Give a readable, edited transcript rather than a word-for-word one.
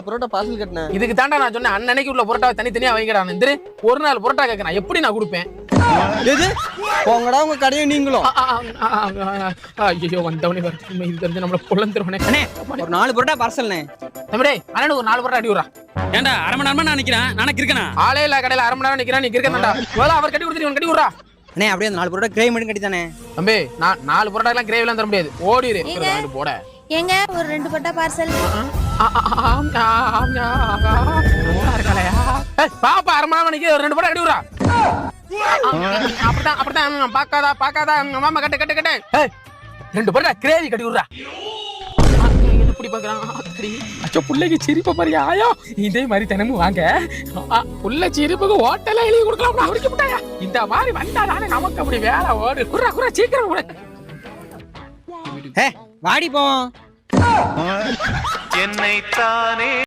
Parotta parcel கட்டினேன். இதுக்கு தாண்டா நான் சொன்னேன் அன்னைக்கு உள்ள புரோட்டாவை தனித்தனியா வைங்கடா. இந்த ஒரு நாள் புரோட்டா கேட்கறேன், எப்படி நான் கொடுப்பேன்? எது போங்கடா உங்க கடையை நீங்களும். ஐயோ வந்தவனே வரட்டும், இது தெரிஞ்சு நம்மள பொழந்துருவனே. அண்ணே ஒரு 4 புரோட்டா பார்சல்ண்ணே. தம்பி அண்ணனுக்கு ஒரு 4 புரோட்டா அடி விடுறா. ஏன்டா அரை மணி நேரமா நான் நிக்கிறேன், நானே இருக்கேனா? ஆளே இல்ல கடையில அரை மணி நேரம் நிக்கிறேன், நீ இருக்கேன்டா. முதல்ல அவர் கட்டி கொடுத்துட்டு கட்டி விடுறா. அண்ணே அப்படியே 4 புரோட்டா கிரேவி மட்டும் கட்டி தானே. தம்பி நான் 4 புரோட்டா எல்லாம் கிரேவி எல்லாம் தர முடியாது, ஓடிடு போட. ஏங்க ஒரு 2 புரோட்டா பார்சல். பாப்பா அரை மணி நேரம் நிக்க, ஒரு 2 புரோட்டா கட்டி விடுறா. அப்படிதான் அப்படிதான் பாக்காதா மாமா கட்டு கட்டு கட்டு 2 புரோட்டா கிரேவி கட்டி விடுறா. எப்படி பாக்குறான் புள்ளைக்கு சிரிப்ப பாரியா? ஆயோ இதே மாதிரி தினமும் வாங்க, புள்ள சிரிப்புக்கு ஹோட்டல்ல எழுதி கொடுக்கலாம். அவருக்கு முட்டாயா இந்த மாதிரி வந்தாதானே நமக்கு அப்படி வேலை ஓடு. குறா குறா சீக்கிரம் கூட வாடி போவோம். என்னை தானே